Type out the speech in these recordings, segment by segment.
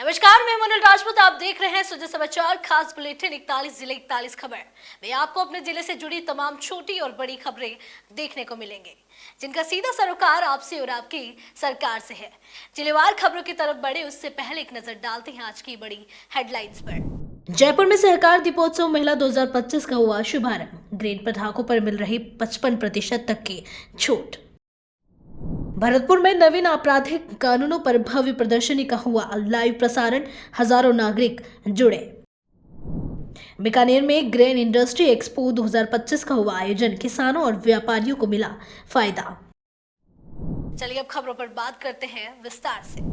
नमस्कार, मैं मनोल राजपूत। आप देख रहे हैं सुजय समाचार खास बुलेटिन 41 जिले 41 खबर में आपको अपने जिले से जुड़ी तमाम छोटी और बड़ी खबरें देखने को मिलेंगे, जिनका सीधा सरोकार आपसे और आपकी सरकार से है। जिलेवार खबरों की तरफ बढ़े उससे पहले एक नजर डालते हैं आज की बड़ी हेडलाइंस पर। जयपुर में सहकार दीपोत्सव मेला 2025 का हुआ शुभारंभ। ग्रेड पटाखों पर मिल रही 55% तक की छूट। भरतपुर में नवीन आपराधिक कानूनों पर भव्य प्रदर्शनी का हुआ लाइव प्रसारण, हजारों नागरिक जुड़े। बीकानेर में ग्रेन इंडस्ट्री एक्सपो 2025 का हुआ आयोजन, किसानों और व्यापारियों को मिला फायदा। चलिए अब खबरों पर बात करते हैं विस्तार से।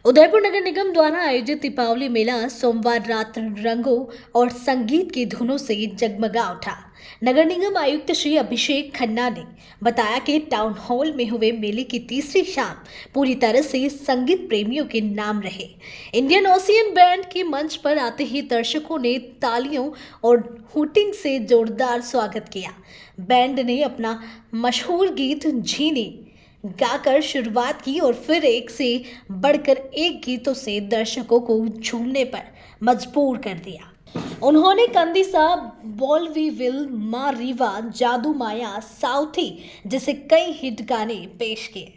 उदयपुर नगर निगम द्वारा आयोजित दीपावली मेला सोमवार रात रंगों और संगीत की धुनों से जगमगा उठा। नगर निगम आयुक्त श्री अभिषेक खन्ना ने बताया कि टाउन हॉल में हुए मेले की तीसरी शाम पूरी तरह से संगीत प्रेमियों के नाम रहे। इंडियन ओशियन बैंड के मंच पर आते ही दर्शकों ने तालियों और हूटिंग से जोरदार स्वागत किया। बैंड ने अपना मशहूर गीत झीनी गाकर शुरुआत की और फिर एक से बढ़कर एक गीतों से दर्शकों को झूमने पर मजबूर कर दिया। उन्होंने कंदी साहब, बॉल वी विल, माँ रीवा, जादू माया, साउथी जैसे कई हिट गाने पेश किए।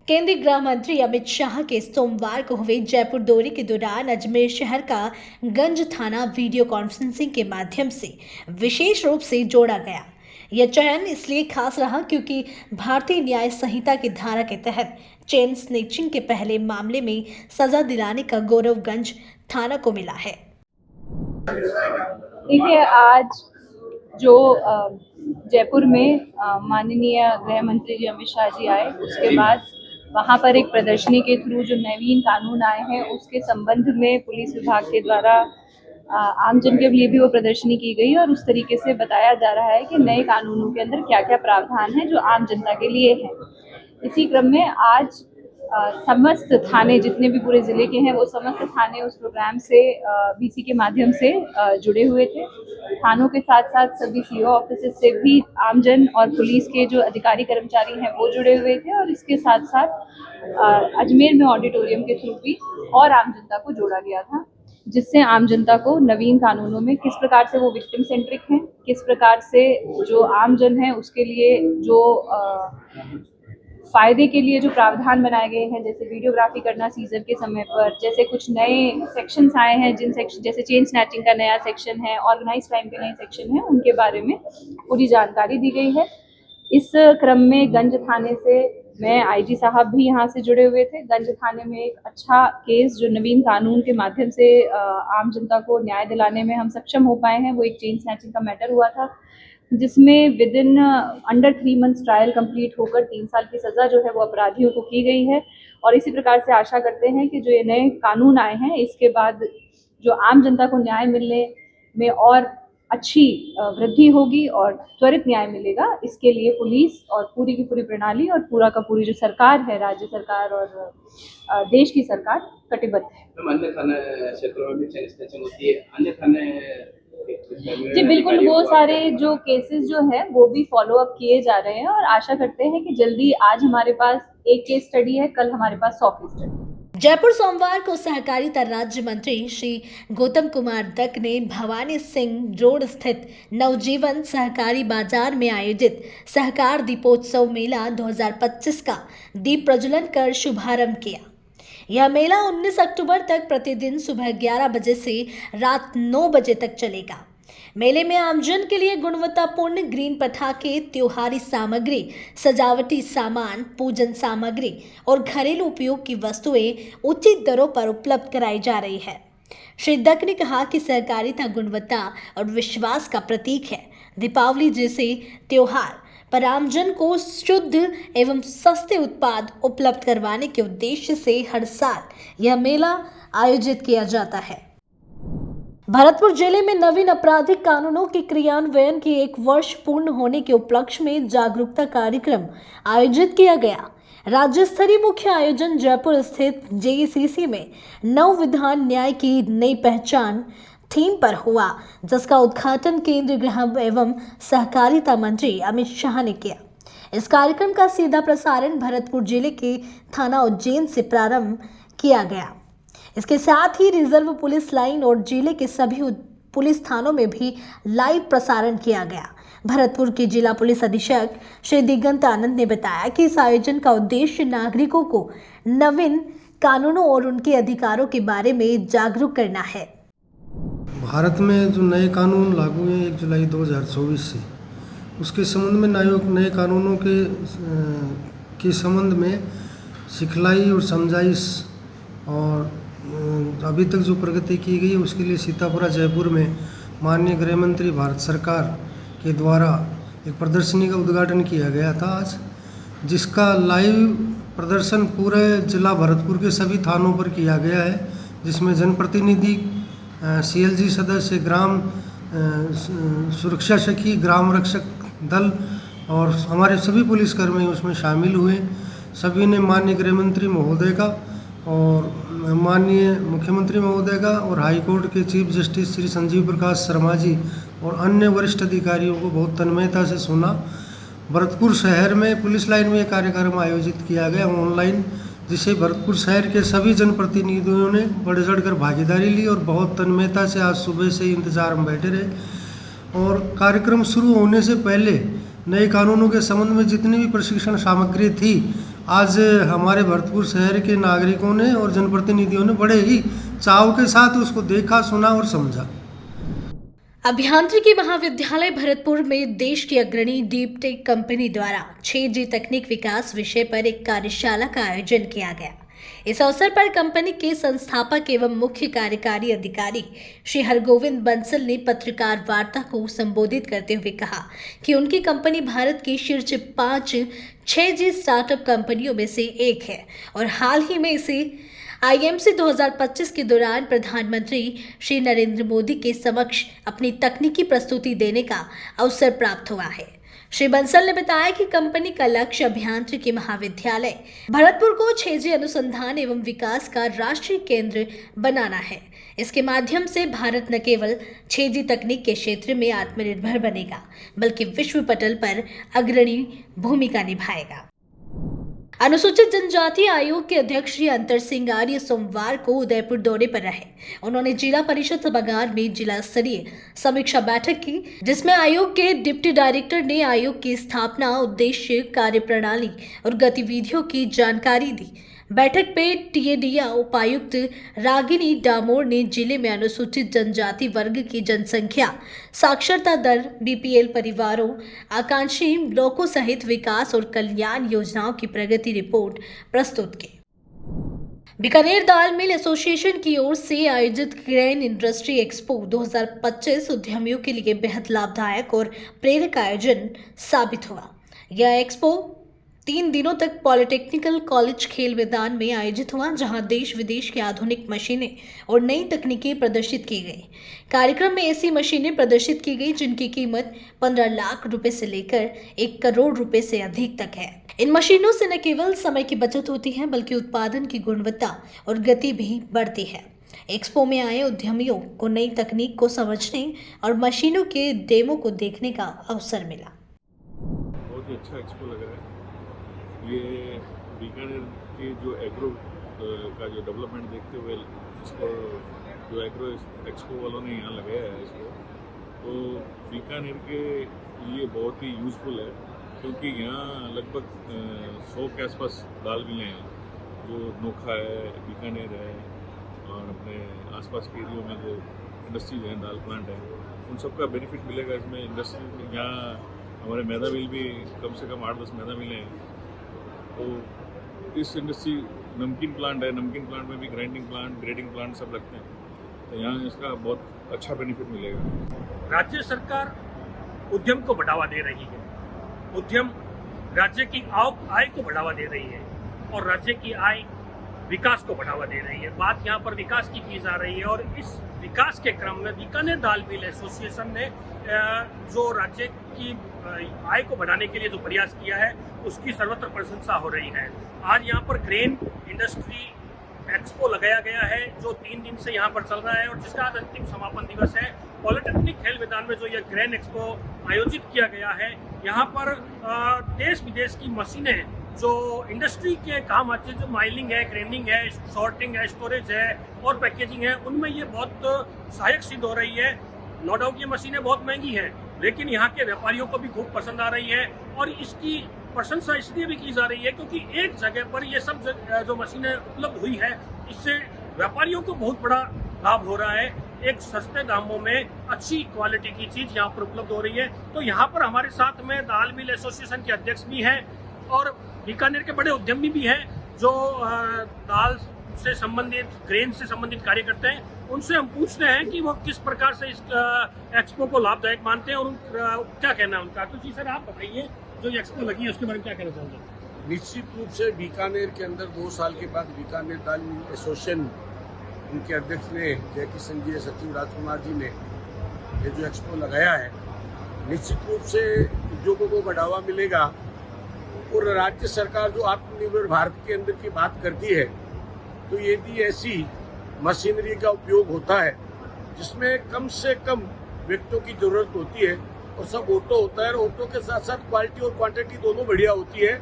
केंद्रीय गृह मंत्री अमित शाह के सोमवार को हुए जयपुर दौरे के दौरान अजमेर शहर का गंज थाना वीडियो कॉन्फ्रेंसिंग के माध्यम से विशेष रूप से जोड़ा गया। यह चयन इसलिए खास रहा क्योंकि भारतीय न्याय संहिता की धारा के तहत चेन स्नेचिंग के पहले मामले में सजा दिलाने का गौरव गंज थाना को मिला है। देखिए, आज जो जयपुर में माननीय गृह मंत्री जी अमित शाह जी आए, उसके बाद वहाँ पर एक प्रदर्शनी के थ्रू जो नवीन कानून आए हैं उसके संबंध में पुलिस विभाग के द्वारा आमजन के लिए भी वो प्रदर्शनी की गई और उस तरीके से बताया जा रहा है कि नए कानूनों के अंदर क्या क्या प्रावधान है जो आम जनता के लिए है। इसी क्रम में आज समस्त थाने जितने भी पूरे ज़िले के हैं वो समस्त थाने उस प्रोग्राम से बीसी के माध्यम से जुड़े हुए थे। थानों के साथ साथ सभी सीओ ऑफिस से भी आमजन और पुलिस के जो अधिकारी कर्मचारी हैं वो जुड़े हुए थे और इसके साथ साथ अजमेर में ऑडिटोरियम के थ्रू भी और आम जनता को जोड़ा गया था, जिससे आम जनता को नवीन कानूनों में किस प्रकार से वो विक्टिम सेंट्रिक हैं, किस प्रकार से जो आम जन है उसके लिए जो फायदे के लिए जो प्रावधान बनाए गए हैं, जैसे वीडियोग्राफी करना सीजन के समय पर, जैसे कुछ नए सेक्शंस आए हैं जिन सेक्शन जैसे चेन स्नैचिंग का नया सेक्शन है, ऑर्गेनाइज क्राइम के नए सेक्शन है, उनके बारे में पूरी जानकारी दी गई है। इस क्रम में गंज थाने से मैं आईजी साहब भी यहाँ से जुड़े हुए थे। गंज थाने में एक अच्छा केस जो नवीन कानून के माध्यम से आम जनता को न्याय दिलाने में हम सक्षम हो पाए हैं, वो एक चेन स्नैचिंग का मैटर हुआ था, जिसमें with in under 3 months trial complete होकर 3 साल की सज़ा जो है वो अपराधियों को की गई है। और इसी प्रकार से आशा करते हैं कि जो ये नए कानून आए हैं इसके बाद जो आम जनता को न्याय मिलने में और अच्छी वृद्धि होगी और त्वरित न्याय मिलेगा। इसके लिए पुलिस और पूरी की पूरी प्रणाली और पूरा का पूरी जो सरकार है, राज्य सरकार और देश की सरकार कटिबद्ध है। अन्य थाना क्षेत्रों में भी चेन स्नैचिंग होती है, अन्य थाने जी बिल्कुल, वो सारे जो केसेस जो है वो भी फॉलो अप किए जा रहे हैं और आशा करते हैं कि जल्दी, आज हमारे पास एक केस स्टडी है, कल हमारे पास 100 केस स्टडी। जयपुर सोमवार को सहकारिता राज्य मंत्री श्री गौतम कुमार दत्त ने भवानी सिंह रोड स्थित नवजीवन सहकारी बाजार में आयोजित सहकार दीपोत्सव मेला 2025 का दीप प्रज्वलन कर शुभारंभ किया। यह मेला 19 अक्टूबर तक प्रतिदिन सुबह 11 बजे से रात 9 बजे तक चलेगा। मेले में आमजन के लिए गुणवत्तापूर्ण ग्रीन पटाखे, त्योहारी सामग्री, सजावटी सामान, पूजन सामग्री और घरेलू उपयोग की वस्तुएं उचित दरों पर उपलब्ध कराई जा रही है। श्री दत्त ने कहा कि सहकारिता गुणवत्ता और विश्वास का प्रतीक है। दीपावली जैसे त्योहार पर आमजन को शुद्ध एवं सस्ते उत्पाद उपलब्ध करवाने के उद्देश्य से हर साल यह मेला आयोजित किया जाता है। भरतपुर जिले में नवीन आपराधिक कानूनों के क्रियान्वयन के 1 वर्ष पूर्ण होने के उपलक्ष्य में जागरूकता कार्यक्रम आयोजित किया गया। राज्य स्तरीय मुख्य आयोजन जयपुर स्थित जेईसीसी में नव विधान न्याय की नई पहचान थीम पर हुआ, जिसका उद्घाटन केंद्रीय गृह एवं सहकारिता मंत्री अमित शाह ने किया। इस कार्यक्रम का सीधा प्रसारण भरतपुर जिले के थाना उज्जैन से प्रारंभ किया गया। इसके साथ ही रिजर्व पुलिस लाइन और जिले के सभी पुलिस थानों में भी लाइव प्रसारण किया गया। भरतपुर के जिला पुलिस अधीक्षक श्री दिगंत आनंद ने बताया कि इस आयोजन का उद्देश्य नागरिकों को नवीन कानूनों और उनके अधिकारों के बारे में जागरूक करना है। भारत में जो नए कानून लागू हुए 1 जुलाई 2024 से, उसके संबंध में नए कानूनों के संबंध में सिखलाई और समझाइश और अभी तक जो प्रगति की गई उसके लिए सीतापुरा जयपुर में माननीय गृह मंत्री भारत सरकार के द्वारा एक प्रदर्शनी का उद्घाटन किया गया था आज, जिसका लाइव प्रदर्शन पूरे जिला भरतपुर के सभी थानों पर किया गया है, जिसमें जनप्रतिनिधि, CLG सदस्य, ग्राम सुरक्षा सखी, ग्राम रक्षक दल और हमारे सभी पुलिसकर्मी उसमें शामिल हुए। सभी ने माननीय गृह मंत्री महोदय का और माननीय मुख्यमंत्री महोदय का और हाई कोर्ट के चीफ जस्टिस श्री संजीव प्रकाश शर्मा जी और अन्य वरिष्ठ अधिकारियों को बहुत तन्मयता से सुना। भरतपुर शहर में पुलिस लाइन में एक कार्यक्रम आयोजित किया गया ऑनलाइन, जिसे भरतपुर शहर के सभी जनप्रतिनिधियों ने बढ़ चढ़कर भागीदारी ली और बहुत तन्मयता से आज सुबह से इंतजार में बैठे रहे। और कार्यक्रम शुरू होने से पहले नए कानूनों के संबंध में जितनी भी प्रशिक्षण सामग्री थी, आज हमारे भरतपुर शहर के नागरिकों ने और जनप्रतिनिधियों ने बड़े ही चाव के साथ उसको देखा, सुना और समझा। अभियांत्रिकी महाविद्यालय भरतपुर में देश की अग्रणी डीप टेक कंपनी द्वारा 6G तकनीक विकास विषय पर एक कार्यशाला का आयोजन किया गया। इस अवसर पर कंपनी के संस्थापक एवं मुख्य कार्यकारी अधिकारी श्री हरगोविंद बंसल ने पत्रकार वार्ता को संबोधित करते हुए कहा कि उनकी कंपनी भारत की शीर्ष 5 6G स्टार्टअप कंपनियों में से एक है और हाल ही में इसे IMC 2025 के दौरान प्रधानमंत्री श्री नरेंद्र मोदी के समक्ष अपनी तकनीकी प्रस्तुति देने का अवसर प्राप्त हुआ है। श्री बंसल ने बताया कि कंपनी का लक्ष्य अभियांत्रिकी महाविद्यालय भरतपुर को 6G अनुसंधान एवं विकास का राष्ट्रीय केंद्र बनाना है। इसके माध्यम से भारत न केवल 6G तकनीक के क्षेत्र में आत्मनिर्भर बनेगा, बल्कि विश्व पटल पर अग्रणी भूमिका निभाएगा। अनुसूचित जनजाति आयोग के अध्यक्ष श्री अंतर सिंह आर्य सोमवार को उदयपुर दौरे पर रहे। उन्होंने जिला परिषद सभागार में जिला स्तरीय समीक्षा बैठक की, जिसमें आयोग के डिप्टी डायरेक्टर ने आयोग की स्थापना, उद्देश्य, कार्यप्रणाली और गतिविधियों की जानकारी दी। बैठक में टीएडीए उपायुक्त रागिनी डामोर ने जिले में अनुसूचित जनजाति वर्ग की जनसंख्या, साक्षरता दर, बीपीएल परिवारों, आकांक्षी ब्लॉकों सहित विकास और कल्याण योजनाओं की प्रगति रिपोर्ट प्रस्तुत की। बीकानेर दाल मिल एसोसिएशन की ओर से आयोजित ग्रेन इंडस्ट्री एक्सपो 2025 उद्यमियों के लिए बेहद लाभदायक और प्रेरक आयोजन साबित हुआ। यह एक्सपो 3 दिनों तक पॉलिटेक्निकल कॉलेज खेल मैदान में आयोजित हुआ, जहां देश विदेश की आधुनिक मशीनें और नई तकनीकें प्रदर्शित की गई। कार्यक्रम में ऐसी मशीनें प्रदर्शित की गई जिनकी कीमत 15 लाख रुपए से लेकर 1 करोड़ रुपए से अधिक तक है। इन मशीनों से न केवल समय की बचत होती है, बल्कि उत्पादन की गुणवत्ता और गति भी बढ़ती है। एक्सपो में आए उद्यमियों को नई तकनीक को समझने और मशीनों के डेमो को देखने का अवसर मिला। बहुत ही अच्छा एक्सपो लग रहा है। ये बीकानेर के जो एग्रो का जो डेवलपमेंट देखते हुए इसको जो एग्रो एक्सपो वालों ने यहाँ लगाया है इसको, तो बीकानेर के लिए बहुत ही यूज़फुल है, क्योंकि यहाँ लगभग 100 के आसपास दाल मिलें हैं, जो नोखा है, बीकानेर है और अपने आसपास के एरियो में जो इंडस्ट्रीज हैं, दाल प्लांट है, उन सबका बेनिफिट मिलेगा इसमें। इंडस्ट्री यहाँ हमारे मैदा मिल भी कम से कम 8-10 मैदा मिले हैं। तो इस इंडस्ट्री नमकीन प्लांट है, नमकीन प्लांट में भी ग्राइंडिंग प्लांट, ग्रेडिंग प्लांट सब लगते हैं, तो यहाँ इसका बहुत अच्छा बेनिफिट मिलेगा। राज्य सरकार उद्यम को बढ़ावा दे रही है। उद्यम राज्य की आय को बढ़ावा दे रही है और राज्य की आय विकास को बढ़ावा दे रही है। बात यहाँ पर विकास की जा रही है और इस विकास के क्रम में बीकानेर दाल मिल एसोसिएशन ने जो राज्य की आय को बढ़ाने के लिए जो प्रयास किया है, उसकी सर्वत्र प्रशंसा हो रही है। आज यहाँ पर ग्रेन इंडस्ट्री एक्सपो लगाया गया है, जो 3 दिन से यहाँ पर चल रहा है और जिसका आज अंतिम समापन दिवस है। पॉलिटेक्निक खेल मैदान में जो यह ग्रेन एक्सपो आयोजित किया गया है, यहाँ पर देश विदेश की मशीनें जो इंडस्ट्री के काम आते हैं, जो माइनिंग है, ग्रेनिंग है, सॉर्टिंग है, स्टोरेज है और पैकेजिंग है, उनमें ये बहुत सहायक सिद्ध हो रही है। नो डाउट ये मशीनें बहुत महंगी हैं, लेकिन यहाँ के व्यापारियों को भी खूब पसंद आ रही है और इसकी प्रशंसा इसलिए भी की जा रही है क्योंकि एक जगह पर ये सब जो मशीनें उपलब्ध हुई है, इससे व्यापारियों को बहुत बड़ा लाभ हो रहा है। एक सस्ते दामों में अच्छी क्वालिटी की चीज यहाँ पर उपलब्ध हो रही है। तो यहाँ पर हमारे साथ में दाल मिल एसोसिएशन के अध्यक्ष भी हैं और बीकानेर के बड़े उद्यमी भी हैं जो दाल से संबंधित, ग्रेन से संबंधित कार्य करते हैं। उनसे हम पूछते हैं कि वो किस प्रकार से इस एक्सपो को लाभदायक मानते हैं और क्या कहना है उनका। तो जी सर, आप बताइए, जो ये एक्सपो लगी है उसके बारे में क्या कहना चाहेंगे? निश्चित रूप से बीकानेर के अंदर 2 साल के बाद बीकानेर दाल मिल एसोसिएशन, उनके अध्यक्ष ने जय किशन जी, सचिव राजकुमार जी ने ये जो एक्सपो लगाया है, निश्चित रूप से उद्योगों को बढ़ावा मिलेगा। और राज्य सरकार जो आत्मनिर्भर भारत के अंदर की बात करती है, तो यदि ऐसी मशीनरी का उपयोग होता है जिसमें कम से कम व्यक्तियों की जरूरत होती है और सब ऑटो होता है और ऑटो के साथ साथ क्वालिटी और क्वांटिटी दोनों बढ़िया होती है,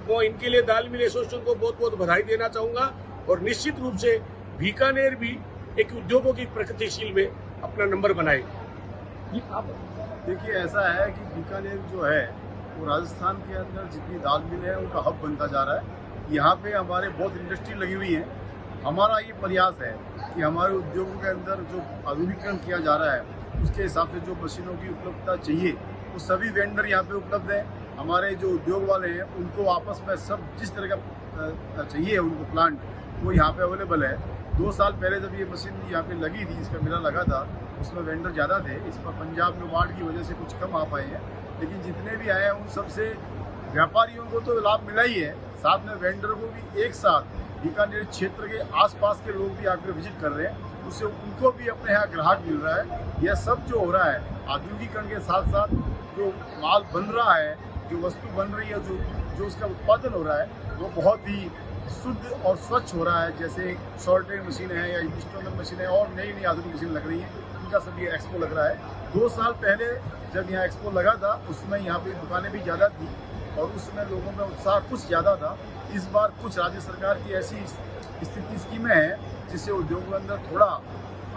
तो इनके लिए दाल मिल एसोसिएशन को बहुत बहुत बधाई देना चाहूँगा। और निश्चित रूप से बीकानेर भी एक उद्योगों की प्रगतिशील में अपना नंबर बनाएगी। देखिए, ऐसा है कि बीकानेर जो है वो राजस्थान के अंदर जितनी दाल मिल है उनका हब बनता जा रहा है। यहाँ पे हमारे बहुत इंडस्ट्री लगी हुई है। हमारा ये प्रयास है कि हमारे उद्योगों के अंदर जो आधुनिकीकरण किया जा रहा है उसके हिसाब से जो मशीनों की उपलब्धता चाहिए वो सभी वेंडर यहाँ पे उपलब्ध है। हमारे जो उद्योग वाले हैं उनको आपस में सब जिस तरह का चाहिए उनको प्लांट, वो यहाँ पे अवेलेबल है। 2 साल पहले जब ये मशीन यहाँ पे लगी थी, इसका मेला लगा था, उसमें वेंडर ज़्यादा थे। इस पर पंजाब में बाढ़ की वजह से कुछ कम आ पाए हैं, लेकिन जितने भी आए हैं उन सबसे व्यापारियों को तो लाभ मिला ही है, साथ में वेंडर को भी एक साथ बीकानेर क्षेत्र के आसपास के लोग भी आकर विजिट कर रहे हैं, उससे उनको भी अपने यहाँ ग्राहक मिल रहा है। यह सब जो हो रहा है आधुनिकीकरण के साथ साथ जो माल बन रहा है, जो वस्तु बन रही है, जो उसका उत्पादन हो रहा है, वो बहुत ही शुद्ध और स्वच्छ हो रहा है। जैसे सॉर्टिंग मशीनें हैं या इंस्ट्रूमेंट मशीनें और नई नई आधुनिक मशीन लग रही हैं, उनका सब ये एक्सपो लग रहा है। 2 साल पहले जब यहाँ एक्सपो लगा था उसमें यहाँ पे दुकानें भी ज़्यादा थी और उसमें लोगों में उत्साह कुछ ज़्यादा था। इस बार कुछ राज्य सरकार की ऐसी स्थिति स्कीमें हैं जिससे उद्योगों के अंदर थोड़ा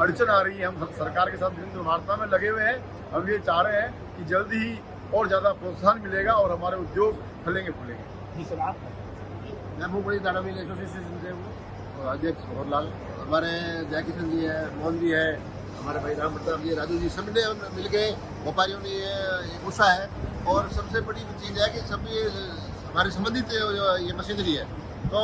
अड़चन आ रही है। हम सरकार के साथ निरंतर वार्ता में लगे हुए हैं। हम ये चाह रहे हैं कि जल्द ही और ज़्यादा प्रोत्साहन मिलेगा और हमारे उद्योग फलेंगे फूलेंगे। जी सर, आप मैं भूपड़ी दाल मिल एसोसिएशन से हूँ, अध्यक्ष भोरलाल। हमारे जय किशन जी है, मोहन जी है, हमारे भाई राम प्रताप जी, राजू जी, सब ने मिल के व्यापारियों ने ये पूछा है। और सबसे बड़ी चीज़ है कि सब ये हमारे संबंधित ये मशीनरी है, तो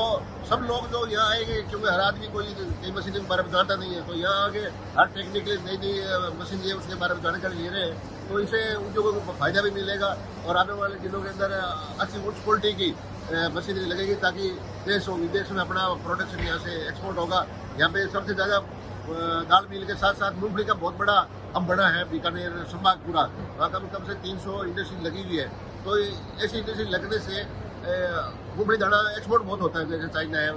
सब लोग जो यहाँ आएंगे, क्योंकि हर आदमी कोई नई मशीन के बारे में जानता नहीं है, तो यहाँ आके हर टेक्निकली नई नई मशीन है उसके बारे में जानकारी ले रहे हैं, तो इससे उद्योगों को फायदा भी मिलेगा और आने वाले दिनों के अंदर अच्छी उच्च क्वालिटी की मशीनरी लगेगी ताकि देश और विदेश में अपना प्रोडक्शन यहाँ से एक्सपोर्ट होगा। यहाँ पे सबसे ज़्यादा दाल मिल के साथ साथ मूंगफली का बहुत बड़ा हब बना है बीकानेर संभाग पूरा, वहाँ कम से 300 इंडस्ट्री लगी हुई है। तो ऐसी इंडस्ट्री लगने से मूंगफली दाना एक्सपोर्ट बहुत होता है, जैसे चाइना है,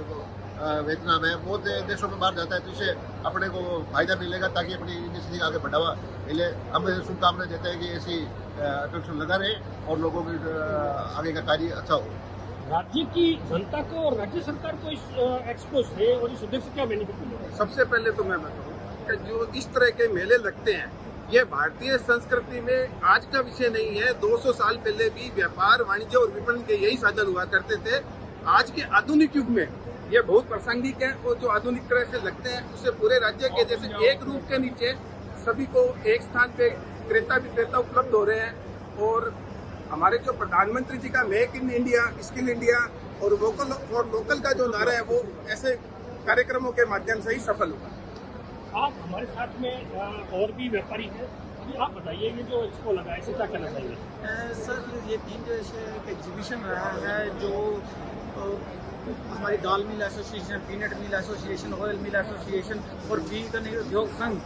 वियतनाम है, बहुत देशों में बाहर जाता है, तो इससे अपने को फायदा मिलेगा ताकि अपनी इंडस्ट्री आगे बढ़ावा मिले। हम शुभकामनाएं देते हैं कि ऐसी अपेक्षा लगा रहे और लोगों की आगे का कार्य अच्छा हो। राज्य की जनता को और राज्य सरकार को इस एक्सपो से और इस उद्देश्य से क्या बेनिफिट मिलेगा? सबसे पहले तो मैं बताऊं कि जो इस तरह के मेले लगते हैं, ये भारतीय संस्कृति में आज का विषय नहीं है। 200 साल पहले भी व्यापार, वाणिज्य और विपणन के यही साधन हुआ करते थे। आज के आधुनिक युग में ये बहुत प्रासंगिक है और जो आधुनिक तरह से लगते हैं उससे पूरे राज्य के जैसे एक रूप के नीचे सभी को एक स्थान पे क्रेता विक्रेता उपलब्ध हो रहे हैं। और हमारे जो प्रधानमंत्री जी का make in India, skill India और वोकल फॉर लोकल का जो नारा है वो ऐसे कार्यक्रमों के माध्यम से ही सफल होगा। आप हमारे साथ में और भी व्यापारी हैं, आप बताइए ये जो एक्सपो लगा है इसे क्या कहना चाहिए? सर, ये 3 दिवसीय एक एग्जीबिशन रहा है जो हमारी दाल mill association, peanut mill association, oil mill association और बीकानेर उद्योग संघ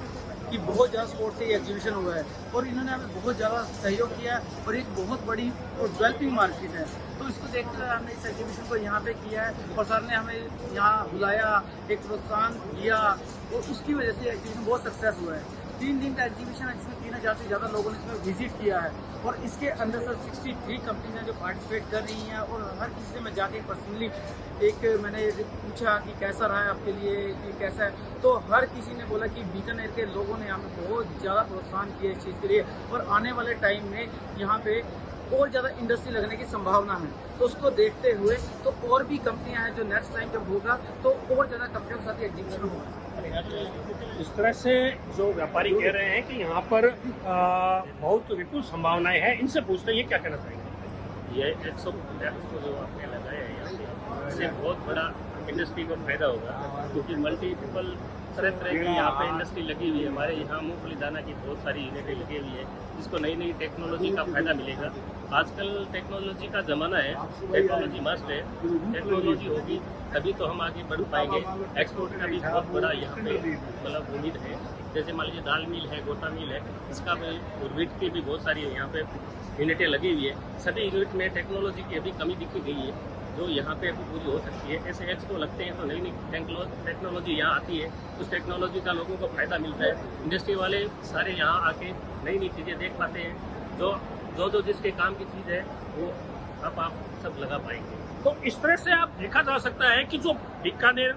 की बहुत ज़्यादा सपोर्ट से ये एग्जीबिशन हुआ है और इन्होंने हमें बहुत ज़्यादा सहयोग किया और एक बहुत बड़ी और डेवलपिंग मार्केट है, तो इसको देखकर हमने इस एग्जीबिशन को यहाँ पे किया है और सर ने हमें यहाँ बुलाया, एक प्रोत्साहन दिया और उसकी वजह से एग्जीबिशन बहुत सक्सेस हुआ है। 3 दिन का एग्जीबिशन है जिसमें 3000 से ज़्यादा लोगों ने इसमें विजिट किया है और इसके अंदर सर 63 कंपनी हैं जो पार्टिसिपेट कर रही हैं और हर किसी से मैं जाके पर्सनली मैंने पूछा कि कैसा रहा है आपके लिए, कि कैसा है, तो हर किसी ने बोला कि बीकानेर के लोगों ने हमें बहुत ज़्यादा प्रोत्साहन किया इस चीज़ के लिए और आने वाले टाइम में यहाँ पे और ज़्यादा इंडस्ट्री लगने की संभावना है। तो उसको देखते हुए तो और भी कंपनियां हैं जो नेक्स्ट टाइम जब होगा तो और ज़्यादा कंपनियों के साथ एग्जीबिशन होगा। इस तरह से जो व्यापारी कह रहे हैं कि यहाँ पर बहुत विपुल संभावनाएं हैं, इनसे पूछते हैं ये क्या कहना चाहेंगे। ये 100 जो आपने लगाया है यहाँ पे, इससे बहुत बड़ा इंडस्ट्री को फायदा होगा क्योंकि मल्टीपल तरह तरह की यहाँ पे इंडस्ट्री लगी हुई है। हमारे यहाँ मूंगफली दाना की बहुत सारी यूनिटें लगी हुई है जिसको नई नई टेक्नोलॉजी का फायदा मिलेगा। आजकल टेक्नोलॉजी का ज़माना है, टेक्नोलॉजी मस्ट है, टेक्नोलॉजी होगी तभी तो हम आगे बढ़ पाएंगे। एक्सपोर्ट का भी बहुत बड़ा यहाँ पे मतलब उम्मीद है। जैसे मान लीजिए दाल मिल है, गोटा मिल है, इसका भी और वीट की भी बहुत सारी यहाँ पे यूनिटें लगी हुई है। सभी यूनिट में टेक्नोलॉजी की अभी कमी दिखी गई है जो यहाँ पे अभी पूरी हो सकती है। ऐसे एक्सपो लगते हैं तो नई नई टेक्नोलॉजी यहाँ आती है, उस टेक्नोलॉजी का लोगों को फायदा मिलता है। इंडस्ट्री वाले सारे यहाँ आके नई नई चीज़ें देख पाते हैं। जो जिसके काम की चीज़ है वो अब आप सब लगा पाएंगे। तो इस तरह से आप देखा जा सकता है कि जो बीकानेर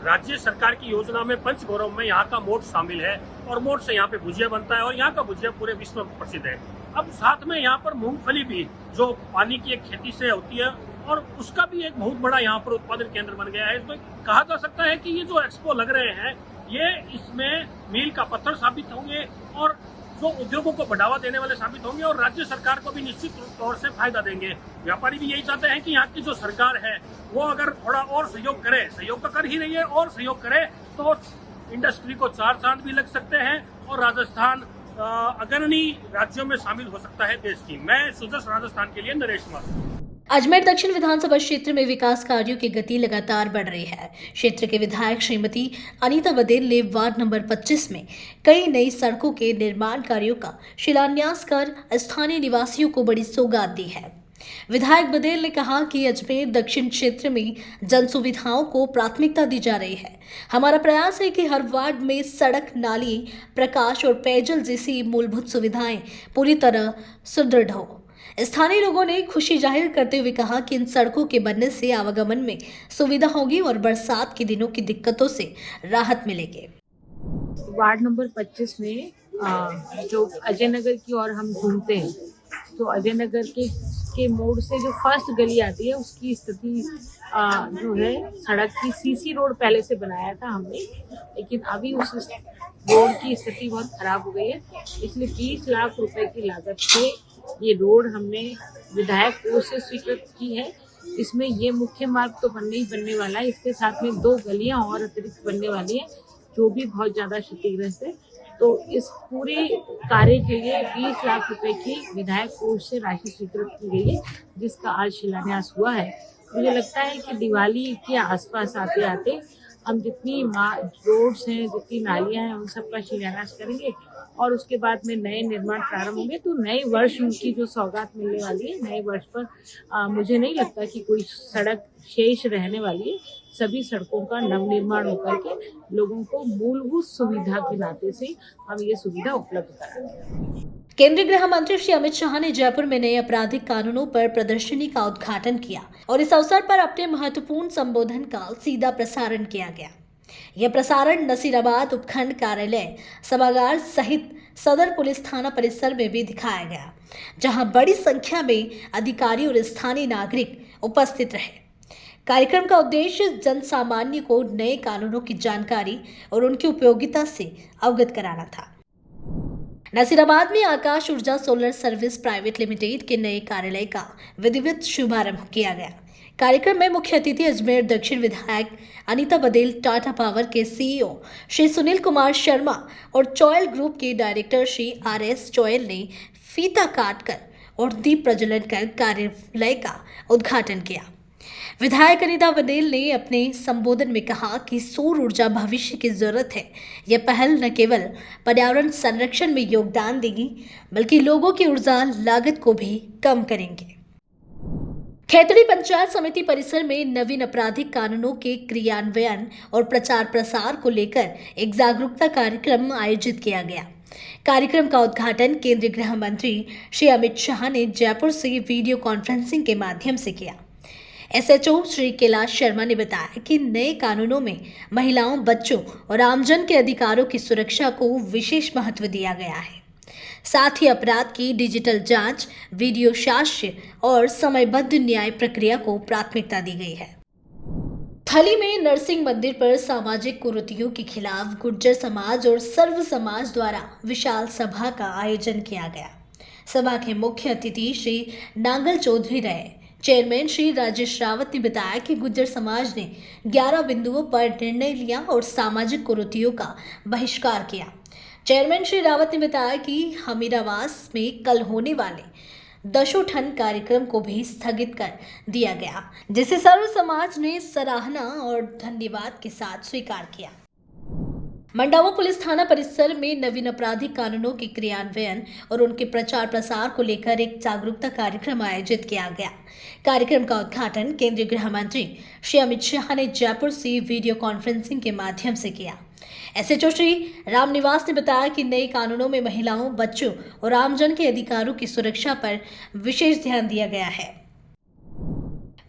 राज्य सरकार की योजना में पंचगौरव में यहाँ का मोट शामिल है और मोट से यहाँ पे भुजिया बनता है और यहाँ का भुजिया पूरे विश्व में प्रसिद्ध है। अब साथ में यहाँ पर मूंगफली भी जो पानी की एक खेती से होती है और उसका भी एक बहुत बड़ा यहाँ पर उत्पादन केंद्र बन गया है। इसमें कहा जा सकता है कि ये जो एक्सपो लग रहे हैं ये इसमें मील का पत्थर साबित होंगे और जो उद्योगों को बढ़ावा देने वाले साबित होंगे और राज्य सरकार को भी निश्चित तौर से फायदा देंगे। व्यापारी भी यही चाहते हैं कि यहाँ की जो सरकार है वो अगर थोड़ा और सहयोग करे, सहयोग तो कर ही रही है, और सहयोग करे तो इंडस्ट्री को 4 चांद भी लग सकते हैं और राजस्थान अग्रणी राज्यों में शामिल हो सकता है देश की। मैं सुजस राजस्थान के लिए नरेश कुमार। अजमेर दक्षिण विधानसभा क्षेत्र में विकास कार्यों की गति लगातार बढ़ रही है। क्षेत्र के विधायक श्रीमती अनीता बदेल ने वार्ड नंबर 25 में कई नई सड़कों के निर्माण कार्यों का शिलान्यास कर स्थानीय निवासियों को बड़ी सौगात दी है। विधायक बदेल ने कहा कि अजमेर दक्षिण क्षेत्र में जन सुविधाओं को प्राथमिकता दी जा रही है। हमारा प्रयास है कि हर वार्ड में सड़क, नाली, प्रकाश और पेयजल जैसी मूलभूत सुविधाएं पूरी तरह सुदृढ़ हो। स्थानीय लोगों ने खुशी जाहिर करते हुए कहा कि इन सड़कों के बनने से आवागमन में सुविधा होगी और बरसात के दिनों की दिक्कतों से राहत मिलेगी। वार्ड नंबर 25 में जो अजय नगर की ओर हम घूमते हैं तो अजय नगर के मोड़ से जो फर्स्ट गली आती है उसकी स्थिति जो है सड़क की सीसी रोड पहले से बनाया था हमने, लेकिन अभी उस रोड की स्थिति बहुत खराब हो गई है। इसलिए 20 लाख रुपए की लागत से ये रोड हमने विधायक कोष से स्वीकृत की है। इसमें ये मुख्य मार्ग तो बनने ही बनने वाला है, इसके साथ में 2 गलियां और अतिरिक्त बनने वाली हैं जो भी बहुत ज़्यादा क्षतिग्रस्त है। तो इस पूरे कार्य के लिए 20 लाख रुपए की विधायक कोष से राशि स्वीकृत की गई है जिसका आज शिलान्यास हुआ है। मुझे लगता है कि दिवाली के आसपास आते आते हम जितनी रोड्स हैं, जितनी नालियां हैं, उन सब का शिलान्यास करेंगे और उसके बाद में नए निर्माण प्रारंभ होंगे। तो नए वर्ष उनकी जो सौगात मिलने वाली है, नए वर्ष पर मुझे नहीं लगता कि कोई सड़क शेष रहने वाली है। सभी सड़कों का नवनिर्माण होकर के लोगों को मूलभूत सुविधा के नाते से हम ये सुविधा उपलब्ध कराएंगे। केंद्रीय गृह मंत्री श्री अमित शाह ने जयपुर में नए आपराधिक कानूनों पर प्रदर्शनी का उद्घाटन किया और इस अवसर पर अपने महत्वपूर्ण संबोधन का सीधा प्रसारण किया गया। यह प्रसारण नसीराबाद उपखंड कार्यालय सभागार सहित सदर पुलिस थाना परिसर में भी दिखाया गया, जहां बड़ी संख्या में अधिकारी और स्थानीय नागरिक उपस्थित रहे। कार्यक्रम का उद्देश्य जन सामान्य को नए कानूनों की जानकारी और उनकी उपयोगिता से अवगत कराना था। नसीराबाद में आकाश ऊर्जा सोलर सर्विस प्राइवेट लिमिटेड के नए कार्यालय का विधिवत शुभारंभ किया गया। कार्यक्रम में मुख्य अतिथि अजमेर दक्षिण विधायक अनीता बदेल, टाटा पावर के सीईओ श्री सुनील कुमार शर्मा और चॉयल ग्रुप के डायरेक्टर श्री RS चॉयल ने फीता काटकर और दीप प्रज्वलन कर कार्यालय का उद्घाटन किया। विधायक अनीता बदेल ने अपने संबोधन में कहा कि सौर ऊर्जा भविष्य की जरूरत है। यह पहल न केवल पर्यावरण संरक्षण में योगदान देगी बल्कि लोगों की ऊर्जा लागत को भी कम करेंगे। खेतड़ी पंचायत समिति परिसर में नवीन आपराधिक कानूनों के क्रियान्वयन और प्रचार प्रसार को लेकर एक जागरूकता कार्यक्रम आयोजित किया गया। कार्यक्रम का उद्घाटन केंद्रीय गृह मंत्री श्री अमित शाह ने जयपुर से वीडियो कॉन्फ्रेंसिंग के माध्यम से किया। एसएचओ श्री कैलाश शर्मा ने बताया कि नए कानूनों में महिलाओं, बच्चों और आमजन के अधिकारों की सुरक्षा को विशेष महत्व दिया गया है। साथ ही अपराध की डिजिटल जांच, वीडियो साक्ष्य और समयबद्ध न्याय प्रक्रिया को प्राथमिकता दी गई है। थली में नरसिंह मंदिर पर सामाजिक कुरीतियों के खिलाफ गुर्जर समाज और सर्व समाज द्वारा विशाल सभा का आयोजन किया गया। सभा के मुख्य अतिथि श्री नांगल चौधरी रहे। चेयरमैन श्री राजेश रावत ने बताया कि गुर्जर समाज ने 11 बिंदुओं पर निर्णय लिया और सामाजिक कुरीतियों का बहिष्कार किया। चेयरमैन श्री रावत ने बताया कि हमीरावास में कल होने वाले दशोठन कार्यक्रम को भी स्थगित कर दिया गया, जिसे सर्व समाज ने सराहना और धन्यवाद के साथ स्वीकार किया। मंडावा पुलिस थाना परिसर में नवीन आपराधिक कानूनों के क्रियान्वयन और उनके प्रचार प्रसार को लेकर एक जागरूकता कार्यक्रम आयोजित किया गया। कार्यक्रम का उद्घाटन केंद्रीय गृह मंत्री श्री अमित शाह ने जयपुर से वीडियो कॉन्फ्रेंसिंग के माध्यम से किया। एसएचओ श्री रामनिवास ने बताया कि नए कानूनों में महिलाओं, बच्चों और आमजन के अधिकारों की सुरक्षा पर विशेष ध्यान दिया गया है।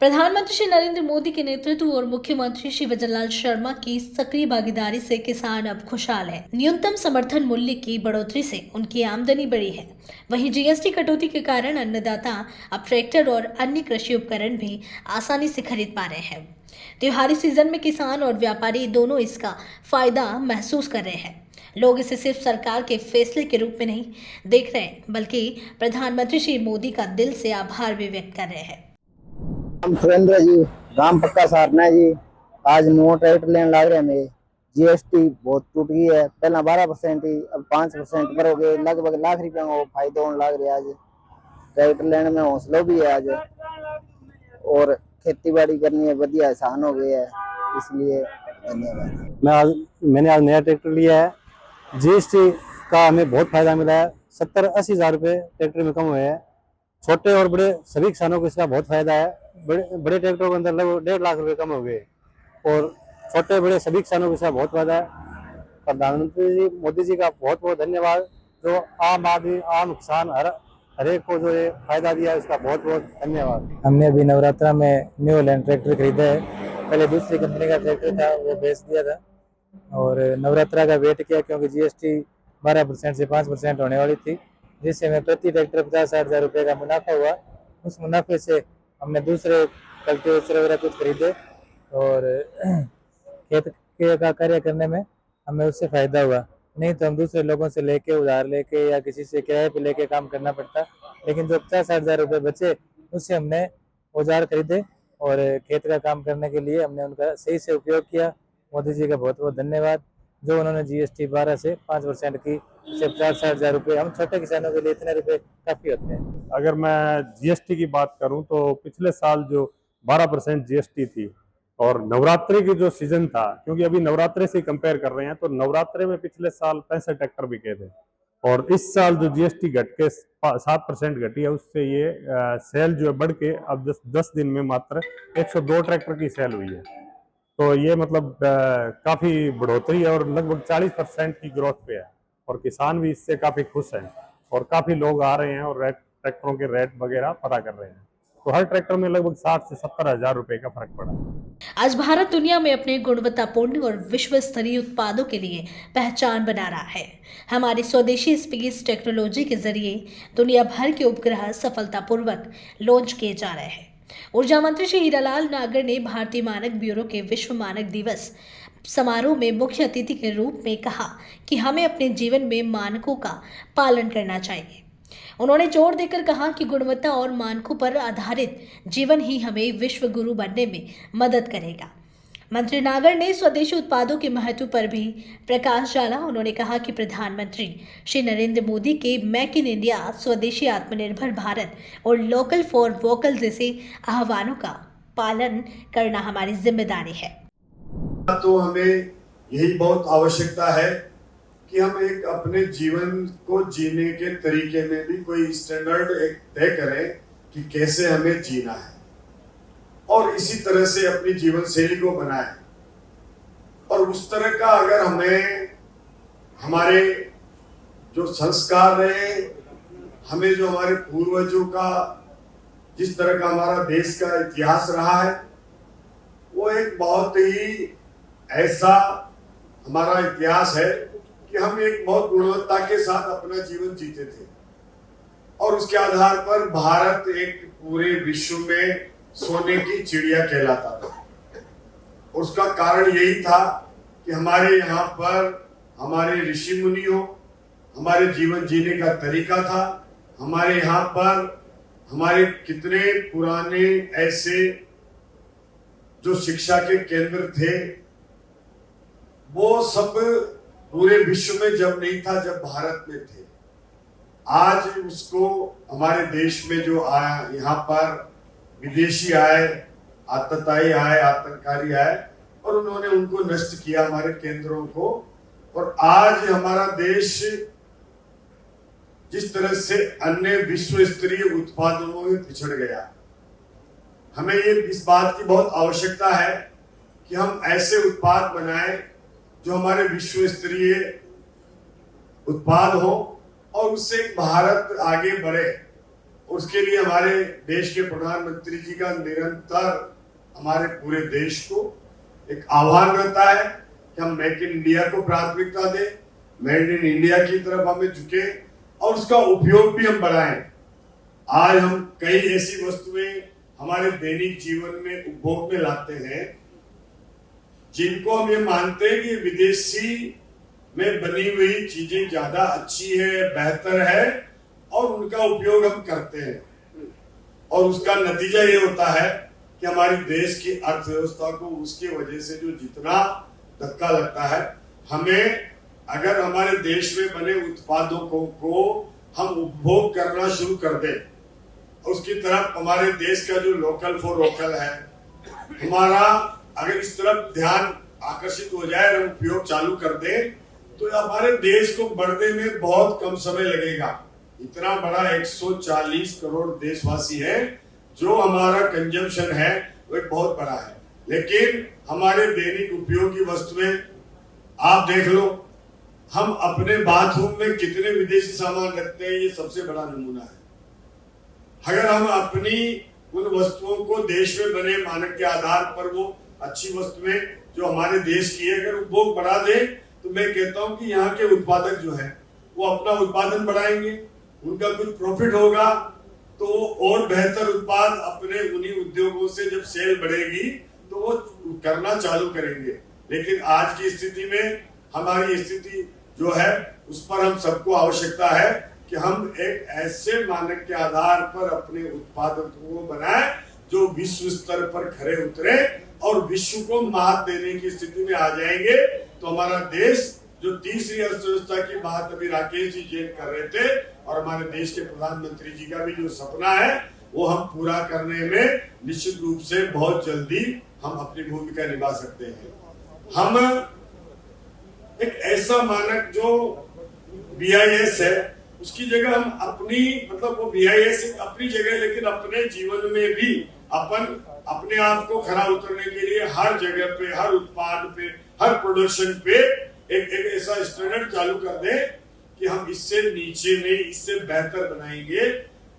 प्रधानमंत्री श्री नरेंद्र मोदी के नेतृत्व और मुख्यमंत्री श्री वजनलाल शर्मा की सक्रिय भागीदारी से किसान अब खुशहाल है। न्यूनतम समर्थन मूल्य की बढ़ोतरी से उनकी आमदनी बढ़ी है। वहीं जीएसटी कटौती के कारण अन्नदाता अब ट्रैक्टर और अन्य कृषि उपकरण भी आसानी से खरीद पा रहे हैं। त्योहारी सीजन में किसान और व्यापारी दोनों इसका फायदा महसूस कर रहे हैं। लोग इसे सिर्फ सरकार के फैसले के रूप में नहीं देख रहे, बल्कि प्रधानमंत्री श्री मोदी का दिल से आभार भी व्यक्त कर रहे हैं। हम सुरेंद्र जी, राम पक्का सारना जी, आज नो ट्रैक्टर लेने लग रहे हैं। जीएसटी बहुत टूट गई है, पहला 12% ही, अब 5% पर हो गए। लगभग लाख रुपया का फायदा होने लग रहा है। आज ट्रैक्टर लेने में हौसला भी है आज, और खेती बाड़ी करनी है बढ़िया आसान हो गया है, इसलिए धन्यवाद। मैंने आज नया ट्रैक्टर लिया है। जीएसटी का हमें बहुत फायदा मिला है। 70-80 हज़ार रुपये ट्रैक्टर में कम हुए हैं। छोटे और बड़े सभी किसानों को इसका बहुत फायदा है। बड़े ट्रैक्टरों के अंदर लगभग 1.5 लाख रुपए कम हो गए, और छोटे बड़े सभी किसानों को इसका बहुत फायदा है। प्रधानमंत्री जी मोदी जी का बहुत बहुत धन्यवाद, जो आम आदमी, आम किसान हर एक को जो ये फायदा दिया है, उसका बहुत बहुत धन्यवाद। हमने अभी नवरात्रा में न्यू लैंड ट्रैक्टर खरीदा है। पहले दूसरी कंपनी का ट्रैक्टर था, वो बेच दिया था, और नवरात्रा का वेट किया क्योंकि जीएसटी 12% से 5% होने वाली थी, जिससे हमें प्रति ट्रैक्टर 50-60 हज़ार रुपये का मुनाफा हुआ। उस मुनाफे से हमने दूसरे कल्टीवेटर वगैरह कुछ खरीदे, और खेत का कार्य करने में हमें उससे फ़ायदा हुआ। नहीं तो हम दूसरे लोगों से लेके, उधार लेके या किसी से किराए पे लेके काम करना पड़ता। लेकिन जो 50-60 हज़ार रुपये बचे, उससे हमने औजार खरीदे और खेत का काम करने के लिए हमने उनका सही से उपयोग किया। मोदी जी का बहुत बहुत धन्यवाद, जो उन्होंने जीएसटी 12 से 5% की से 50-60 हज़ार रुपये, हम छोटे किसानों के लिए इतने रुपए काफ़ी होते हैं। अगर मैं जीएसटी की बात करूं तो पिछले साल जो 12% जीएसटी थी, और नवरात्रि की जो सीजन था, क्योंकि अभी नवरात्रि से कंपेयर कर रहे हैं, तो नवरात्रि में पिछले साल 65 ट्रैक्टर बिके थे, और इस साल जो जीएसटी घट के 7% घटी है, उससे ये सेल जो है बढ़ के अब 10 दिन में मात्र 102 ट्रैक्टर की सेल हुई है। तो ये मतलब काफ़ी बढ़ोतरी है, और लगभग 40% की ग्रोथ पे है, और किसान भी इससे काफ़ी खुश हैं, और काफ़ी लोग आ रहे हैं और ट्रैक्टरों के रेट वगैरह पता कर रहे हैं। तो हर ट्रैक्टर में लगभग 60 से 70 हज़ार रुपए का फर्क पड़ा। आज भारत दुनिया में अपने गुणवत्तापूर्ण और विश्व स्तरीय उत्पादों के लिए पहचान बना रहा है। हमारी स्वदेशी स्पेस टेक्नोलॉजी के जरिए दुनिया भर के उपग्रह सफलतापूर्वक लॉन्च किए जा रहे हैं। ऊर्जा मंत्री श्री हीरालाल नागर ने भारतीय मानक ब्यूरो के विश्व मानक दिवस समारोह में मुख्य अतिथि के रूप में कहा कि हमें अपने जीवन में मानकों का पालन करना चाहिए। उन्होंने जोर देकर कहा कि गुणवत्ता और मानकों पर आधारित जीवन ही हमें विश्व गुरु बनने में मदद करेगा। मंत्री नागर ने स्वदेशी उत्पादों के महत्व पर भी प्रकाश डाला। उन्होंने कहा कि प्रधानमंत्री श्री नरेंद्र मोदी के मेक इन इंडिया, स्वदेशी आत्मनिर्भर भारत और लोकल फॉर वोकल जैसे आह्वानों का पालन करना हमारी जिम्मेदारी है। तो हमें यही बहुत आवश्यकता है कि हम एक अपने जीवन को जीने के तरीके में भी कोई स्टैंडर्ड एक तय करें कि कैसे हमें जीना है। और इसी तरह से अपनी जीवन शैली को बनाए। और उस तरह का अगर हमें हमारे जो संस्कार रहे, हमें जो हमारे पूर्वजों का जिस तरह का हमारा देश का इतिहास रहा है, वो एक बहुत ही ऐसा हमारा इतिहास है कि हम एक बहुत गुणवत्ता के साथ अपना जीवन जीते थे और उसके आधार पर भारत एक पूरे विश्व में सोने की चिड़िया कहलाता था। और उसका कारण यही था कि हमारे यहाँ पर हमारे ऋषि मुनियों, हमारे जीवन जीने का तरीका था, हमारे यहाँ पर हमारे कितने पुराने ऐसे जो शिक्षा के केंद्र थे, वो सब पूरे विश्व में जब नहीं था, जब भारत में थे। आज उसको हमारे देश में जो आया, यहाँ पर विदेशी आए, आतताई आए, आतंककारी आए और उन्होंने उनको नष्ट किया हमारे केंद्रों को। और आज हमारा देश जिस तरह से अन्य विश्व स्तरीय उत्पादों में पिछड़ गया, हमें ये इस बात की बहुत आवश्यकता है कि हम ऐसे उत्पाद बनाएं जो हमारे विश्व स्तरीय उत्पाद हो और उससे भारत आगे बढ़े। उसके लिए हमारे देश के प्रधानमंत्री जी का निरंतर हमारे पूरे देश को एक आह्वान रहता है कि हम मेक इन इंडिया को प्राथमिकता दें, मेड इन इंडिया की तरफ हमें झुके और उसका उपयोग भी हम बढ़ाएं। आज हम कई ऐसी वस्तुएं हमारे दैनिक जीवन में उपभोग में लाते हैं जिनको हम ये मानते हैं कि विदेशी में बनी हुई चीजें ज्यादा अच्छी है, बेहतर है और उनका उपयोग हम करते हैं। और उसका नतीजा ये होता है कि हमारी देश की अर्थव्यवस्था को उसकी वजह से जो जितना धक्का लगता है, हमें अगर हमारे देश में बने उत्पादों को हम उपभोग करना शुरू कर दें, उसकी तरफ हमारे देश का जो लोकल फॉर वोकल है, हमारा अगर इस तरफ ध्यान आकर्षित हो जाए और उपयोग चालू कर दें, तो हमारे देश को बढ़ने में बहुत कम समय लगेगा। इतना बड़ा 140 करोड़ देशवासी है, जो हमारा कंजम्पशन है वो एक बहुत बड़ा है। लेकिन हमारे दैनिक उपयोग की वस्तुएं आप देख लो, हम अपने बाथरूम में कितने विदेशी सामान रखते हैं, ये सबसे बड़ा नमूना है। अगर हम अपनी उन वस्तुओं को देश में बने मानक के आधार पर वो अच्छी वस्तुएं जो हमारे देश की है अगर उपभोग बढ़ा दे, तो मैं कहता हूं कि यहाँ के उत्पादक जो है वो अपना उत्पादन बढ़ाएंगे, उनका कुछ प्रॉफिट होगा, तो वो और बेहतर उत्पाद अपने उन्हीं उद्योगों से जब सेल बढ़ेगी तो वो करना चालू करेंगे। लेकिन आज की स्थिति में हमारी स्थिति जो है उस पर हम सबको आवश्यकता है कि हम एक ऐसे मानक के आधार पर अपने उत्पादों को बनाएं जो विश्व स्तर पर खरे उतरे और विश्व को मात देने की स्थिति में आ जाएंगे, तो हमारा देश जो तीसरी अर्थव्यवस्था की बात अभी राकेश जी जैन कर रहे थे और हमारे देश के प्रधानमंत्री जी का भी जो सपना है वो हम पूरा करने में निश्चित रूप से बहुत जल्दी हम अपनी भूमिका निभा सकते हैं। हम एक ऐसा मानक जो BIS है उसकी जगह हम अपनी मतलब वो BIS अपनी जगह, लेकिन अपने जीवन में भी अपन अपने आप को खरा उतरने के लिए हर जगह पे, हर उत्पाद पे, हर प्रोडक्शन पे एक ऐसा स्टैंडर्ड चालू कर दे कि हम इससे नीचे नहीं, इससे बेहतर बनाएंगे,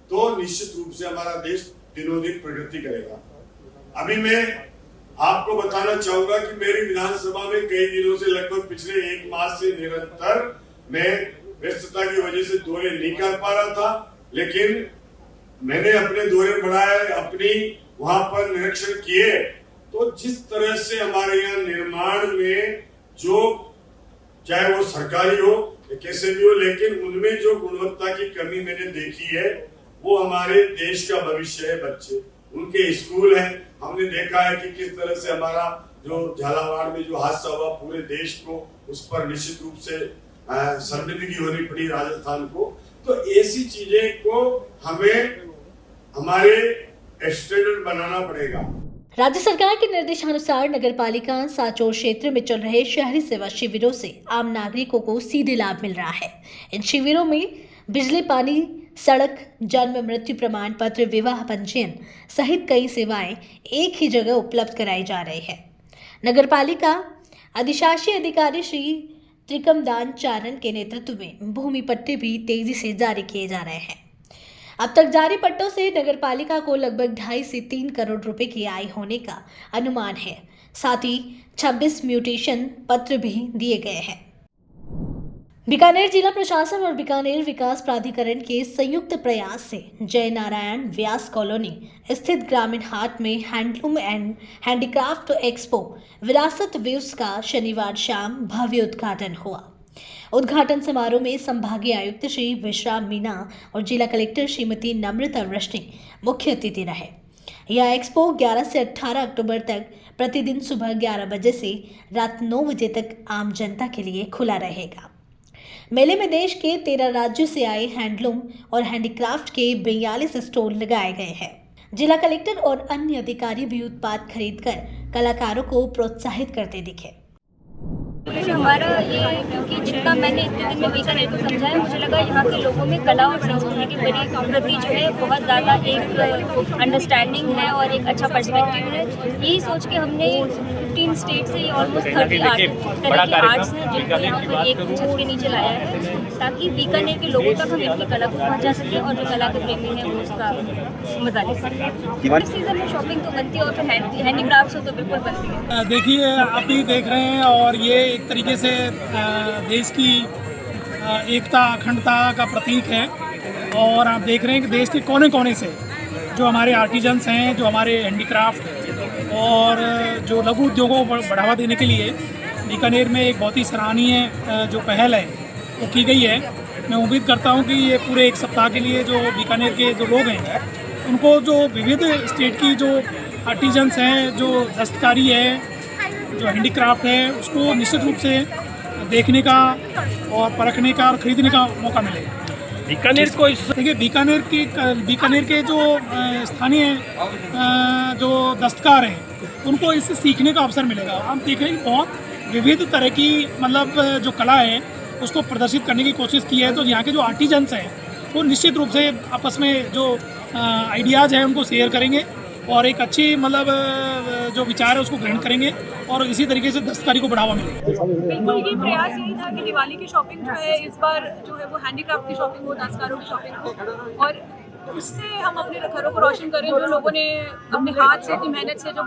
तो निश्चित रूप से हमारा देश दिनों दिन प्रगति करेगा। अभी मैं आपको बताना चाहूंगा कि मेरी विधानसभा में कई दिनों से लगभग पिछले 1 मास से निरंतर मैं व्यस्तता की वजह से दौरे नहीं कर पा रहा था, लेकिन मैंने अपने दौरे बढ़ाए, अपनी वहां पर निरीक्षण किए, तो जिस तरह से हमारे यहाँ निर्माण में जो चाहे वो सरकारी हो या कैसे भी हो, लेकिन उनमें जो गुणवत्ता की कमी मैंने देखी है वो हमारे देश का भविष्य है। बच्चे उनके स्कूल हैं, हमने देखा है कि किस तरह से हमारा जो झालावाड़ में जो हादसा हुआ पूरे देश को उस पर निश्चित रूप से शर्मिंदगी होनी पड़ी राजस्थान को। तो ऐसी चीजें को हमें हमारे स्टैंडर्ड बनाना पड़ेगा। राज्य सरकार के निर्देशानुसार नगरपालिका सांचौर क्षेत्र में चल रहे शहरी सेवा शिविरों से आम नागरिकों को सीधे लाभ मिल रहा है। इन शिविरों में बिजली, पानी, सड़क, जन्म मृत्यु प्रमाण पत्र, विवाह पंजीयन सहित कई सेवाएं एक ही जगह उपलब्ध कराई जा रही है। नगरपालिका अधिशासी अधिकारी श्री त्रिकमदान चारण के नेतृत्व में भूमि पट्टे भी तेजी से जारी किए जा रहे हैं। अब तक जारी पट्टों से नगरपालिका को लगभग 2.5 से 3 करोड़ रुपए की आय होने का अनुमान है। साथ ही 26 म्यूटेशन पत्र भी दिए गए हैं। बीकानेर जिला प्रशासन और बीकानेर विकास प्राधिकरण के संयुक्त प्रयास से जय नारायण व्यास कॉलोनी स्थित ग्रामीण हाट में हैंडलूम एंड हैंडीक्राफ्ट एक्सपो विरासत वेव्स का शनिवार शाम भव्य उद्घाटन हुआ। उद्घाटन समारोह में संभागीय आयुक्त श्री विश्राम मीना और जिला कलेक्टर श्रीमती नम्रता वृष्टि मुख्य अतिथि रहे। यह एक्सपो 11 से 18 अक्टूबर तक प्रतिदिन सुबह 11 बजे से रात 9 बजे तक आम जनता के लिए खुला रहेगा। मेले में देश के 13 राज्यों से आए हैंडलूम और हैंडीक्राफ्ट के 42 स्टॉल लगाए गए हैं। जिला कलेक्टर और अन्य अधिकारी भी उत्पाद खरीदकर कलाकारों को प्रोत्साहित करते दिखे। हमारा ये, क्योंकि जितना मैंने इतने दिन में बीकानेर को समझा है, मुझे लगा यहाँ के लोगों में कला और संस्कृति के प्रति जो है बहुत ज़्यादा एक अंडरस्टैंडिंग है और एक अच्छा पर्सपेक्टिव है। यही सोच के हमने 15 स्टेट से ऑलमोस्ट 30 आर्ट्स हैं जिनको यहाँ पर एक छत के नीचे लाया है, ताकि बीकानेर के लोगों तक हम इनकी कला को पहुँचा सकें और जो कला के प्रेमी हैं वो उसका मजा ले सकें। इस सीजन में शॉपिंग तो बनती है और फिर हैंडीक्राफ्ट्स हो तो बिल्कुल बनती है। देखिए, आप भी देख रहे हैं और ये एक तरीके से देश की एकता अखंडता का प्रतीक है। और आप देख रहे हैं कि देश के कोने कोने से जो हमारे आर्टिजन्स हैं, जो हमारे हैंडीक्राफ्ट और जो लघु उद्योगों को बढ़ावा देने के लिए बीकानेर में एक बहुत ही सराहनीय जो पहल है वो की गई है। मैं उम्मीद करता हूँ कि ये पूरे एक सप्ताह के लिए जो बीकानेर के जो लोग हैं उनको जो विविध स्टेट की जो आर्टिजन्स हैं, जो दस्तकारी है, जो हैंडीक्राफ्ट है, उसको निश्चित रूप से देखने का और परखने का और खरीदने का मौका मिले। बीकानेर को देखिए, बीकानेर के जो स्थानीय जो दस्तकार हैं उनको इससे सीखने का अवसर मिलेगा। हम देख रहे हैं कि बहुत विविध तरह की मतलब जो कला है उसको प्रदर्शित करने की कोशिश की है। तो यहाँ के जो आर्टिजन्स हैं वो निश्चित रूप से आपस में जो आइडियाज़ हैं उनको शेयर करेंगे और एक अच्छी मतलब जो विचार है उसको ग्रहण करेंगे और इसी तरीके से दस्तकारी को बढ़ावा मिलेगा। बिल्कुल, ये प्रयास यही था कि दिवाली की शॉपिंग जो है इस बार जो है वो हैंडीक्राफ्ट की शॉपिंग हो, दस्तकारों की शॉपिंग हो और उससे हम अपने घरों को रोशन करें। जो लोगों ने अपने हाथ से, अपनी मेहनत से जो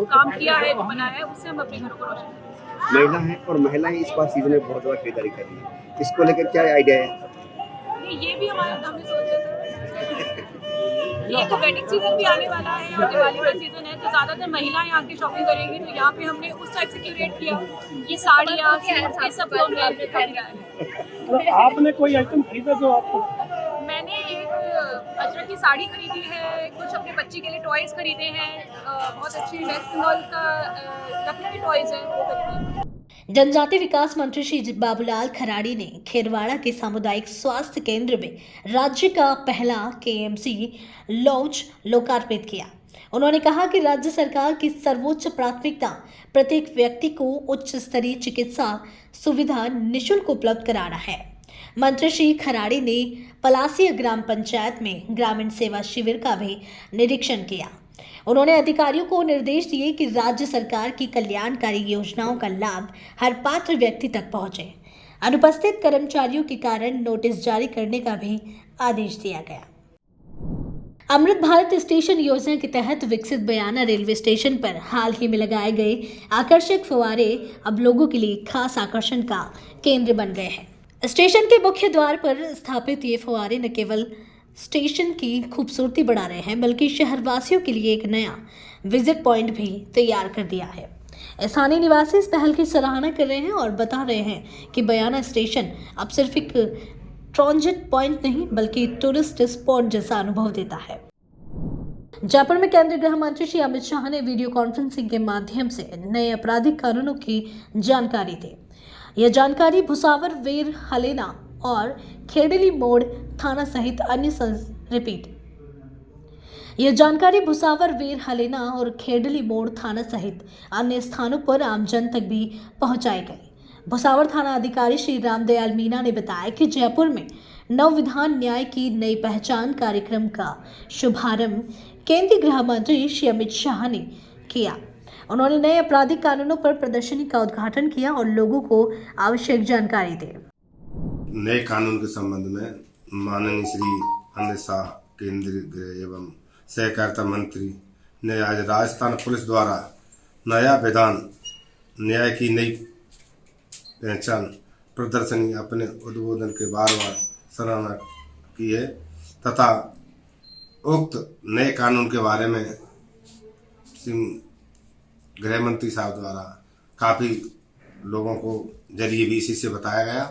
काम किया है, जो बनाया है, उससे हम अपने घरों को रोशन करें। महिला है और महिलाएं इस बार सीजन में बहुत ज़्यादा खरीदारी कर रही है, इसको लेकर क्या आइडिया है? ये भी हमने सोचा था। ये तो वेडिंग सीजन भी आने वाला है और दिवाली का सीजन है, तो ज़्यादातर महिलाएं यहाँ की शॉपिंग करेंगी। तो यहाँ पे हमने उस टाइप से क्यूरेट किया, ये साड़ियाँ, ये सब लोग खरीदा है। आपने कोई आइटम खरीदा जो आपको? मैंने एक अजरक की साड़ी खरीदी है, कुछ अपने बच्ची के लिए टॉयज़ खरीदे हैं, बहुत अच्छी वेस्ट बंगाल का लखनवी टॉयज़ है वो खरीदे। जनजातीय विकास मंत्री श्री बाबूलाल खराड़ी ने खेरवाड़ा के सामुदायिक स्वास्थ्य केंद्र में राज्य का पहला KMC लॉन्च लोकार्पित किया। उन्होंने कहा कि राज्य सरकार की सर्वोच्च प्राथमिकता प्रत्येक व्यक्ति को उच्च स्तरीय चिकित्सा सुविधा निःशुल्क उपलब्ध कराना है। मंत्री श्री खराड़ी ने पलासिया ग्राम पंचायत में ग्रामीण सेवा शिविर का भी निरीक्षण किया। उन्होंने अधिकारियों को निर्देश दिए कि राज्य सरकार की कल्याणकारी योजनाओं का लाभ हर पात्र व्यक्ति तक पहुंचे। अनुपस्थित कर्मचारियों के कारण नोटिस जारी करने का भी आदेश दिया गया। अमृत भारत स्टेशन योजना के तहत विकसित बयाना रेलवे स्टेशन पर हाल ही में लगाए गए आकर्षक फव्वारे अब लोगों के लिए खास आकर्षण का केंद्र बन गए हैं। स्टेशन के मुख्य द्वार पर स्थापित ये फव्वारे न केवल स्टेशन की खूबसूरती बढ़ा रहे हैं बल्कि शहरवासियों के लिए एक नया विजिट पॉइंट भी तैयार कर दिया है। स्थानीय निवासी इस पहल की सराहना कर रहे हैं और बता रहे हैं कि बयाना स्टेशन अब सिर्फ एक ट्रांजिट पॉइंट नहीं बल्कि टूरिस्ट स्पॉट जैसा अनुभव देता है। जयपुर में केंद्रीय गृह मंत्री श्री अमित शाह ने वीडियो कॉन्फ्रेंसिंग के माध्यम से नए आपराधिक कानूनों की जानकारी दी। यह जानकारी भुसावर, वेर हलेना और खेडली मोड़ थाना सहित यह जानकारी भुसावर, वेर हलेना और खेडली मोड़ थाना सहित अन्य स्थानों पर आमजन तक भी पहुंचाई गई। भुसावर थाना अधिकारी श्री रामदयाल मीना ने बताया कि जयपुर में नव विधान न्याय की नई पहचान कार्यक्रम का शुभारंभ केंद्रीय गृह मंत्री श्री अमित शाह ने किया। उन्होंने नए आपराधिक कानूनों पर प्रदर्शनी का उद्घाटन किया और लोगों को आवश्यक जानकारी दी। नए कानून के संबंध में माननीय श्री अमित शाह केंद्रीय गृह एवं सहकारिता मंत्री ने आज राजस्थान पुलिस द्वारा नया विधान न्याय की नई पहचान प्रदर्शनी अपने उद्बोधन के बार सराहना की है तथा उक्त नए कानून के बारे में गृह मंत्री साहब द्वारा काफ़ी लोगों को जरिए भी इसी से बताया गया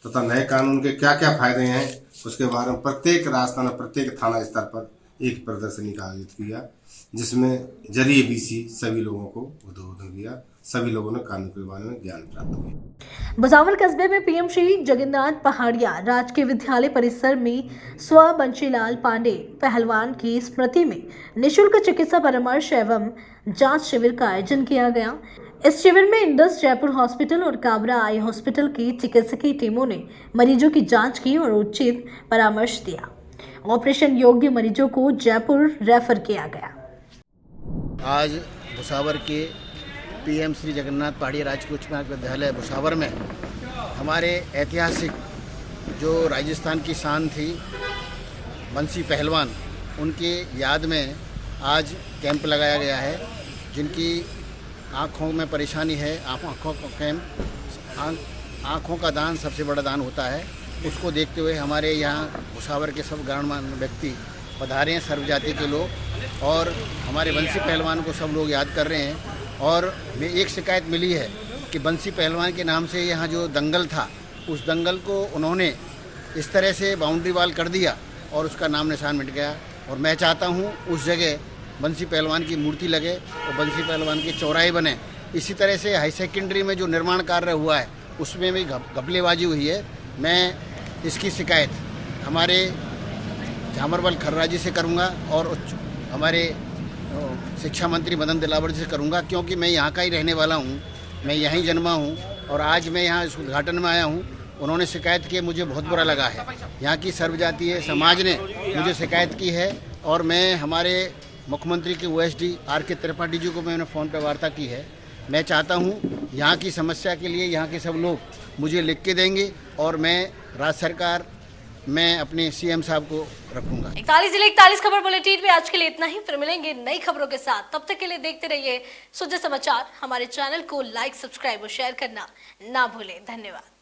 तथा नए कानून के क्या क्या फायदे हैं उसके बारे में प्रत्येक राजस्थान में प्रत्येक थाना स्तर पर एक प्रदर्शनी का आयोजित किया, जिसमें जरिए बीसी सभी लोगों को उद्बोधन किया। सभी लोगों ने कानून के बारे में ज्ञान प्राप्त किया। भुसावल कस्बे में पीएम श्री जगन्नाथ पहाड़िया राजकीय विद्यालय परिसर में स्व बंशीलाल पांडे पहलवान की स्मृति में निःशुल्क चिकित्सा परामर्श एवं जांच शिविर का आयोजन किया गया। इस शिविर में इंडस जयपुर हॉस्पिटल और काबरा आई हॉस्पिटल की चिकित्सकीय टीमों ने मरीजों की जांच की और उचित परामर्श दिया। ऑपरेशन योग्य मरीजों को जयपुर रेफर किया गया। आज भुसावर के पीएम श्री जगन्नाथ पहाड़िया राजकीय उच्च माध्यमिक विद्यालय भुसावर में हमारे ऐतिहासिक जो राजस्थान की शान थी बंसी पहलवान, उनके याद में आज कैंप लगाया गया है। जिनकी आँखों में परेशानी है, आँखों का कैंप, आँखों का दान सबसे बड़ा दान होता है। उसको देखते हुए हमारे यहाँ भुसावर के सब गणमान्य व्यक्ति पधारे हैं, सर्व जाति के लोग, और हमारे बंसी पहलवान को सब लोग याद कर रहे हैं। और मैं एक शिकायत मिली है कि बंसी पहलवान के नाम से यहाँ जो दंगल था, उस दंगल को उन्होंने इस तरह से बाउंड्री वाल कर दिया और उसका नाम निशान मिट गया। और मैं चाहता हूँ उस जगह बंसी पहलवान की मूर्ति लगे और बंसी पहलवान के चौराहे बने। इसी तरह से हाई सेकेंडरी में जो निर्माण कार्य हुआ है उसमें भी घपलेबाजी हुई है। मैं इसकी शिकायत हमारे झामरवाल खर्रा जी से करूँगा और हमारे शिक्षा मंत्री मदन दिलावर जी से करूँगा, क्योंकि मैं यहाँ का ही रहने वाला हूँ, मैं यहीं जन्मा हूँ और आज मैं यहाँ इस उद्घाटन में आया हूँ। उन्होंने शिकायत की, मुझे बहुत बुरा लगा है। यहाँ की सर्वजातीय समाज ने मुझे शिकायत की है और मैं हमारे मुख्यमंत्री के OSD RK त्रिपाठी जी को मैंने फ़ोन पर वार्ता की है। मैं चाहता हूँ यहाँ की समस्या के लिए यहाँ के सब लोग मुझे लिख के देंगे और मैं राज्य सरकार मैं अपने CM साहब को रखूंगा। 41 जिले 41 खबर बुलेटिन में आज के लिए इतना ही। फिर मिलेंगे नई खबरों के साथ। तब तक के लिए देखते रहिए सुजय समाचार। हमारे चैनल को लाइक, सब्सक्राइब और शेयर करना ना भूलें। धन्यवाद।